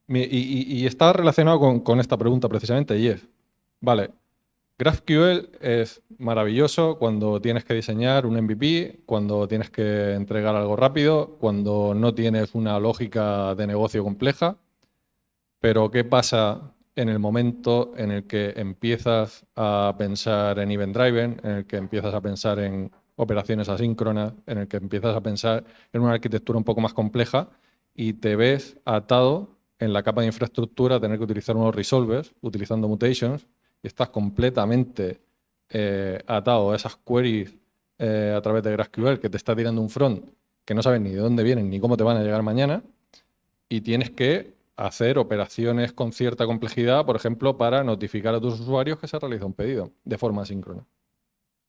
Y está relacionado con esta pregunta precisamente, y es, vale, GraphQL es maravilloso cuando tienes que diseñar un MVP, cuando tienes que entregar algo rápido, cuando no tienes una lógica de negocio compleja, pero ¿qué pasa en el momento en el que empiezas a pensar en event driven, en el que empiezas a pensar en operaciones asíncronas, en el que empiezas a pensar en una arquitectura un poco más compleja y te ves atado en la capa de infraestructura a tener que utilizar unos resolvers utilizando mutations y estás completamente atado a esas queries a través de GraphQL que te está tirando un front que no sabes ni de dónde vienen ni cómo te van a llegar mañana y tienes que hacer operaciones con cierta complejidad, por ejemplo, para notificar a tus usuarios que se realiza un pedido de forma asíncrona.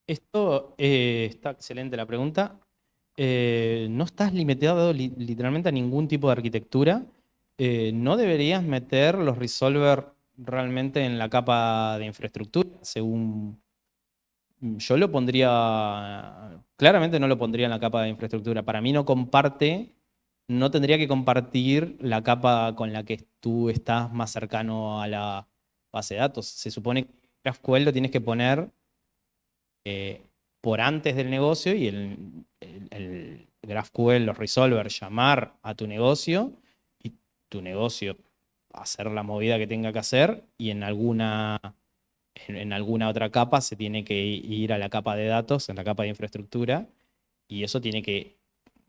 Esto está excelente la pregunta. No estás limitado literalmente a ningún tipo de arquitectura. No deberías meter los resolver realmente en la capa de infraestructura, según yo lo pondría, claramente no lo pondría en la capa de infraestructura. Para mí no comparte, no tendría que compartir la capa con la que tú estás más cercano a la base de datos. Se supone que GraphQL lo tienes que poner por antes del negocio y el GraphQL, los resolvers, llamar a tu negocio y tu negocio hacer la movida que tenga que hacer y en alguna otra capa se tiene que ir a la capa de datos, en la capa de infraestructura, y eso tiene que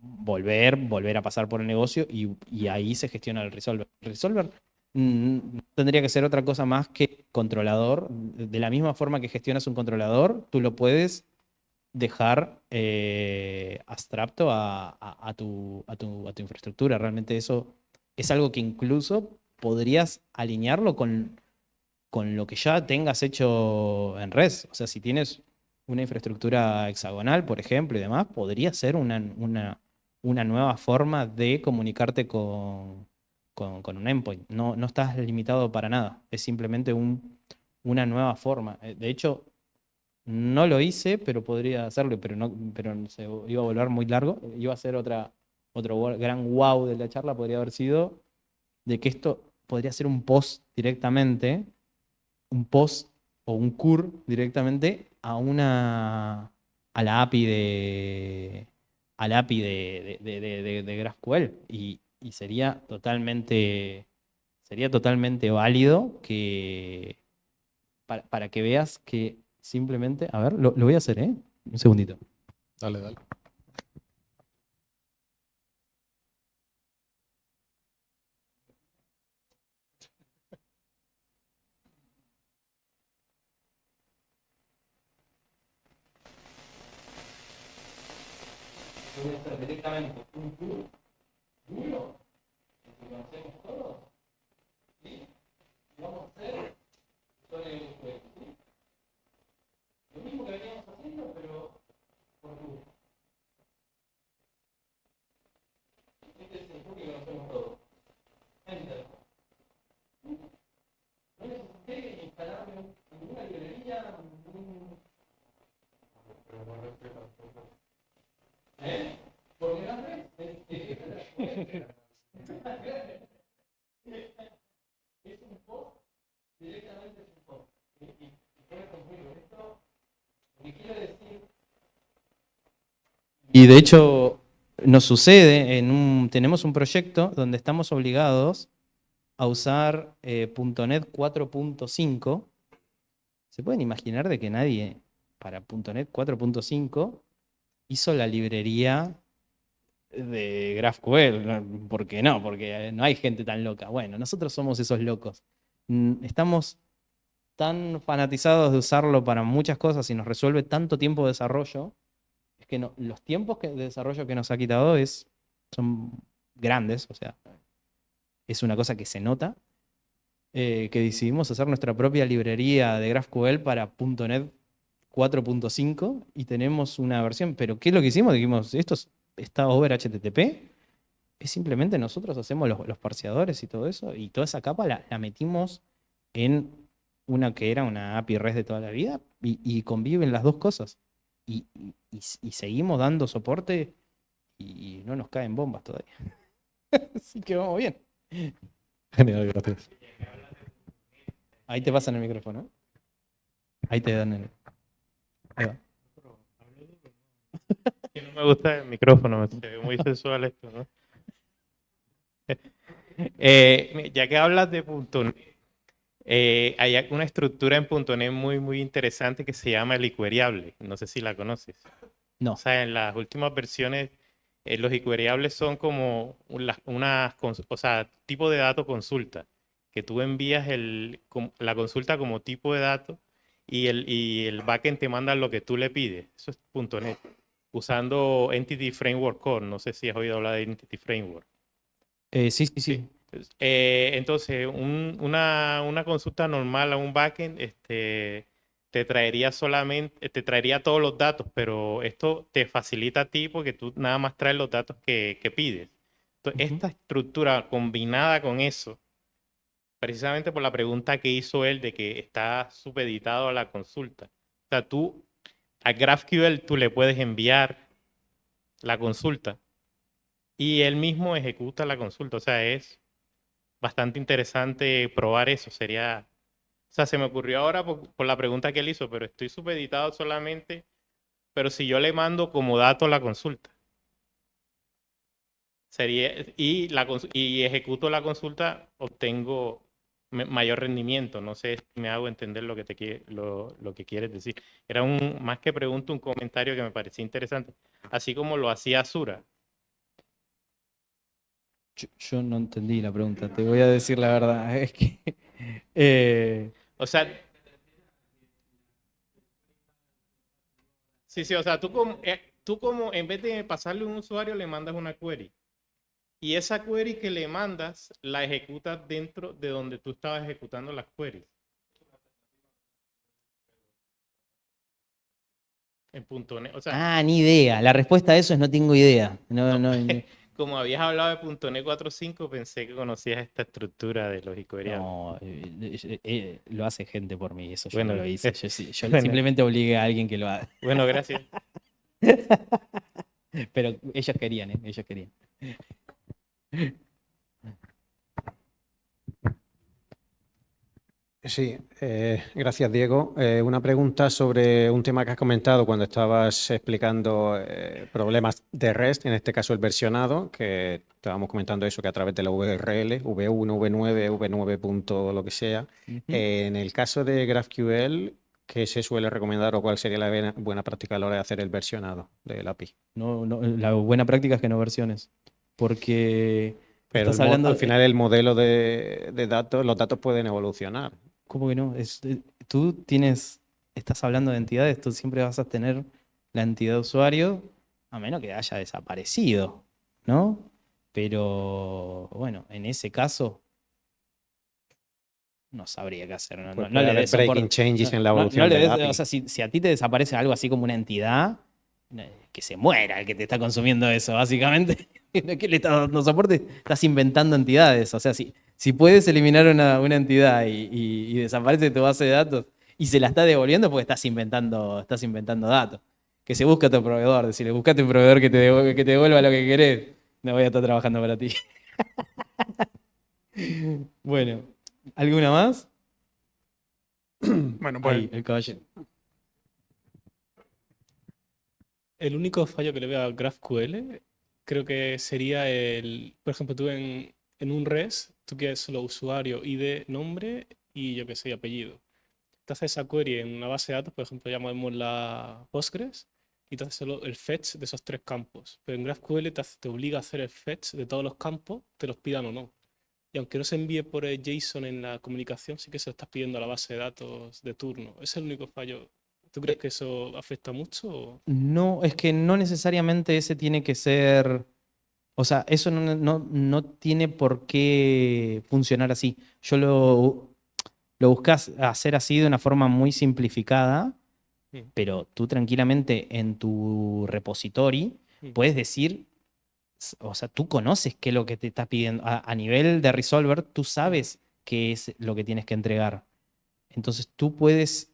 volver a pasar por el negocio y ahí se gestiona el resolver. El resolver no tendría que ser otra cosa más que controlador. De la misma forma que gestionas un controlador, tú lo puedes dejar abstracto a tu infraestructura. Realmente eso es algo que incluso podrías alinearlo con lo que ya tengas hecho en red. O sea, si tienes una infraestructura hexagonal, por ejemplo, y demás, podría ser una nueva forma de comunicarte con un endpoint. No, no estás limitado para nada. Es simplemente una nueva forma. De hecho, no lo hice, pero podría hacerlo, pero se iba a volver muy largo. Iba a ser otro gran wow de la charla, podría haber sido de que esto podría ser un post directamente, un post o un cur directamente a la API de GraphQL y sería totalmente válido para que veas que simplemente, a ver, lo voy a hacer, ¿eh? Un segundito. Dale, dale. Voy a hacer directamente un cur duro, el que conocemos todos, ¿sí? Y vamos a hacer ¿sí? Lo mismo que veníamos haciendo, pero por duro. Este es el cur que conocemos todos. Enter. No necesité instalarme ninguna librería, ¿eh? Porque no es un post, directamente es un post. Y con esto, lo que quiero decir. Y de hecho, nos sucede, tenemos un proyecto donde estamos obligados a usar .NET 4.5. ¿Se pueden imaginar de que nadie para .NET 4.5 hizo la librería de GraphQL? ¿Por qué no? Porque no hay gente tan loca. Bueno, nosotros somos esos locos. Estamos tan fanatizados de usarlo para muchas cosas y nos resuelve tanto tiempo de desarrollo es que los tiempos de desarrollo que nos ha quitado son grandes, o sea, es una cosa que se nota, que decidimos hacer nuestra propia librería de GraphQL para .NET 4.5 y tenemos una versión, pero ¿qué es lo que hicimos? Dijimos, esto está over HTTP, es simplemente nosotros hacemos los parseadores y todo eso, y toda esa capa la metimos en una que era una API REST de toda la vida, y conviven las dos cosas. Y seguimos dando soporte y no nos caen bombas todavía. Así que vamos bien. Genial, gracias. Ahí te pasan el micrófono. Ahí te dan el... Ahí va. Que no me gusta el micrófono, se ve muy sensual esto, ¿no? Ya que hablas de .NET, hay una estructura en .NET muy interesante que se llama el iqueriable. No sé si la conoces. No. O sea, en las últimas versiones, los iqueriables son como o sea, tipo de dato consulta, que tú envías la consulta como tipo de dato y el backend te manda lo que tú le pides. Eso es .NET. Usando Entity Framework Core. No sé si has oído hablar de Entity Framework. Sí. Entonces, una consulta normal a un backend te traería todos los datos, pero esto te facilita a ti porque tú nada más traes los datos que pides. Entonces, esta estructura combinada con eso, precisamente por la pregunta que hizo él de que está supeditado a la consulta. O sea, a GraphQL tú le puedes enviar la consulta y él mismo ejecuta la consulta. O sea, es bastante interesante probar eso. O sea, se me ocurrió ahora por la pregunta que él hizo, pero estoy supeditado solamente, pero si yo le mando como dato la consulta, y ejecuto la consulta, obtengo mayor rendimiento. No sé si me hago entender lo que quieres decir. Era más que pregunta, un comentario que me parecía interesante. Así como lo hacía Azura. Yo no entendí la pregunta, te voy a decir la verdad. Es que... O sea, sí, o sea, tú como en vez de pasarle a un usuario, le mandas una query. Y esa query que le mandas, la ejecutas dentro de donde tú estabas ejecutando las queries. En .NET. O sea, ni idea. La respuesta a eso es no tengo idea. no, No. como habías hablado de .NET 4.5, pensé que conocías esta estructura de los iqueriables. No, lo hace gente por mí, eso yo Bueno, no lo hice. Yo bueno. simplemente obligué a alguien que lo haga. Bueno, gracias. Pero ellos querían, ¿eh? Ellos querían. Sí, gracias Diego. Una pregunta sobre un tema que has comentado cuando estabas explicando problemas de REST, en este caso el versionado, que estábamos comentando eso, que a través de la URL, V1, V9, V9 punto lo que sea. En el caso de GraphQL, ¿qué se suele recomendar o cuál sería la buena práctica a la hora de hacer el versionado del API? No, la buena práctica es que no versiones. Porque Pero estás hablando... al final el modelo de datos, los datos pueden evolucionar. ¿Cómo que no? Estás hablando de entidades, tú siempre vas a tener la entidad de usuario, a menos que haya desaparecido, ¿no? Pero bueno, en ese caso, no sabría qué hacer. No, Pues no puede le haber des breaking soporte. changes en la No evolución le del des, API. o sea, si a ti te desaparece algo así como una entidad, que se muera el que te está consumiendo eso, básicamente. ¿No es que le estás dando soporte? Estás inventando entidades. O sea, si puedes eliminar una entidad y desaparece tu base de datos y se la está devolviendo porque estás inventando datos. Que se busque otro proveedor. Decirle, buscate un proveedor que te devuelva lo que querés. No voy a estar trabajando para ti. Bueno, ¿alguna más? Bueno, pues Ahí, el caballero. El único fallo que le veo a GraphQL creo que sería por ejemplo, tú en un REST, tú quieres solo usuario, ID, nombre y yo qué sé, apellido. Te haces esa query en una base de datos, por ejemplo, llamamos la Postgres, y te hace solo el fetch de esos tres campos. Pero en GraphQL te obliga a hacer el fetch de todos los campos, te los pidan o no. Y aunque no se envíe por JSON en la comunicación, sí que se lo estás pidiendo a la base de datos de turno. Ese es el único fallo ¿Tú crees que eso afecta mucho? No, es que no necesariamente ese tiene que ser, o sea, eso no tiene por qué funcionar así. Yo lo buscas hacer así de una forma muy simplificada, Mm. pero tú tranquilamente en tu repository Mm. puedes decir, o sea, tú conoces qué es lo que te está pidiendo. A nivel de resolver, tú sabes qué es lo que tienes que entregar. Entonces tú puedes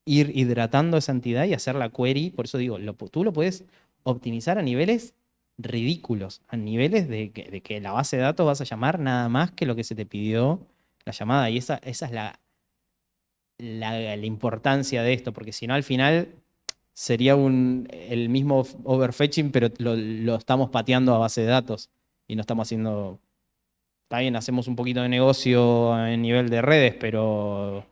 ir hidratando esa entidad y hacer la query. Por eso digo, tú lo puedes optimizar a niveles ridículos, a niveles de que la base de datos vas a llamar nada más que lo que se te pidió la llamada. Y esa es la importancia de esto, porque si no al final sería el mismo overfetching, pero lo estamos pateando a base de datos y no estamos haciendo... Está bien, hacemos un poquito de negocio a nivel de redes, pero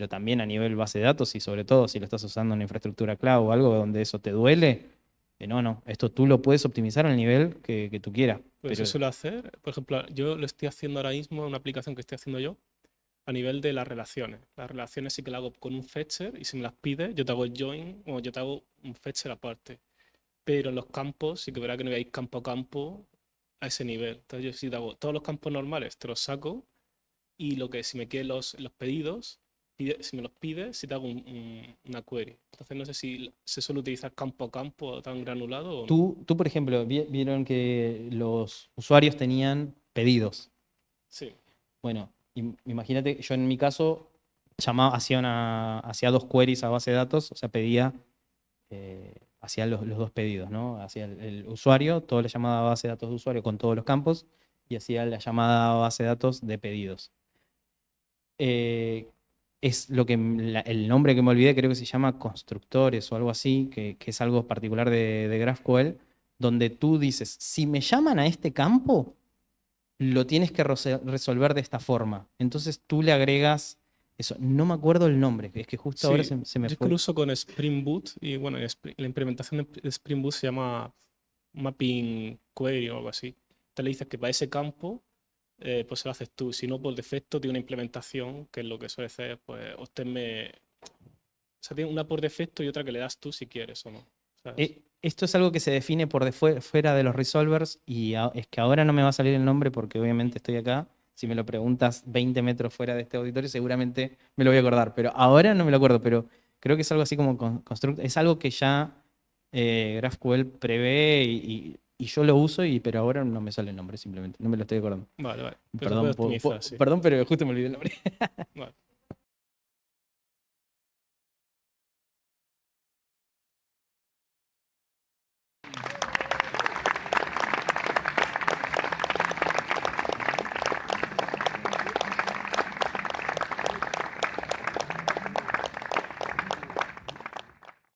también a nivel base de datos y sobre todo si lo estás usando en infraestructura cloud o algo donde eso te duele, no, esto tú lo puedes optimizar al nivel que tú quieras. Pues Pero eso suelo hacer. Por ejemplo, yo lo estoy haciendo ahora mismo en una aplicación que estoy haciendo yo a nivel de las relaciones. Las relaciones sí que las hago con un fetcher y si me las pide, yo te hago el join o yo te hago un fetcher aparte. Pero en los campos sí que verá que no veáis campo a campo a ese nivel. Entonces yo sí te hago todos los campos normales, te los saco y lo que si me quieren los pedidos, si me los pides, si te hago una query. Entonces no sé si se suele utilizar campo a campo tan granulado o no. tú, por ejemplo, vieron que los usuarios tenían pedidos. Sí. Bueno, imagínate, yo en mi caso hacía dos queries a base de datos, o sea, hacía los dos pedidos, ¿no? Hacía el usuario, toda la llamada a base de datos de usuario con todos los campos, y hacía la llamada a base de datos de pedidos. Es lo que el nombre que me olvidé, creo que se llama constructores o algo así, que es algo particular de GraphQL, donde tú dices, si me llaman a este campo, lo tienes que resolver de esta forma. Entonces tú le agregas eso. No me acuerdo el nombre, es que justo ahora Sí, se me yo es que fue. lo uso con Spring Boot y bueno, la implementación de Spring Boot se llama Mapping Query o algo así. Te le dices que para ese campo, pues se lo haces tú. Si no, por defecto tiene una implementación que es lo que suele hacer, pues obténme. O sea, tiene una por defecto y otra que le das tú si quieres o no. ¿Sabes? Esto es algo que se define por fuera de los resolvers y es que ahora no me va a salir el nombre porque obviamente estoy acá. Si me lo preguntas 20 metros fuera de este auditorio, seguramente me lo voy a acordar. Pero ahora no me lo acuerdo, pero creo que es algo así como construct. Es algo que ya GraphQL prevé y yo lo uso, pero ahora no me sale el nombre simplemente. No me lo estoy acordando. Vale, vale. Pues se puede Perdón, optimizar, sí. perdón, pero justo me olvidé el nombre. Vale.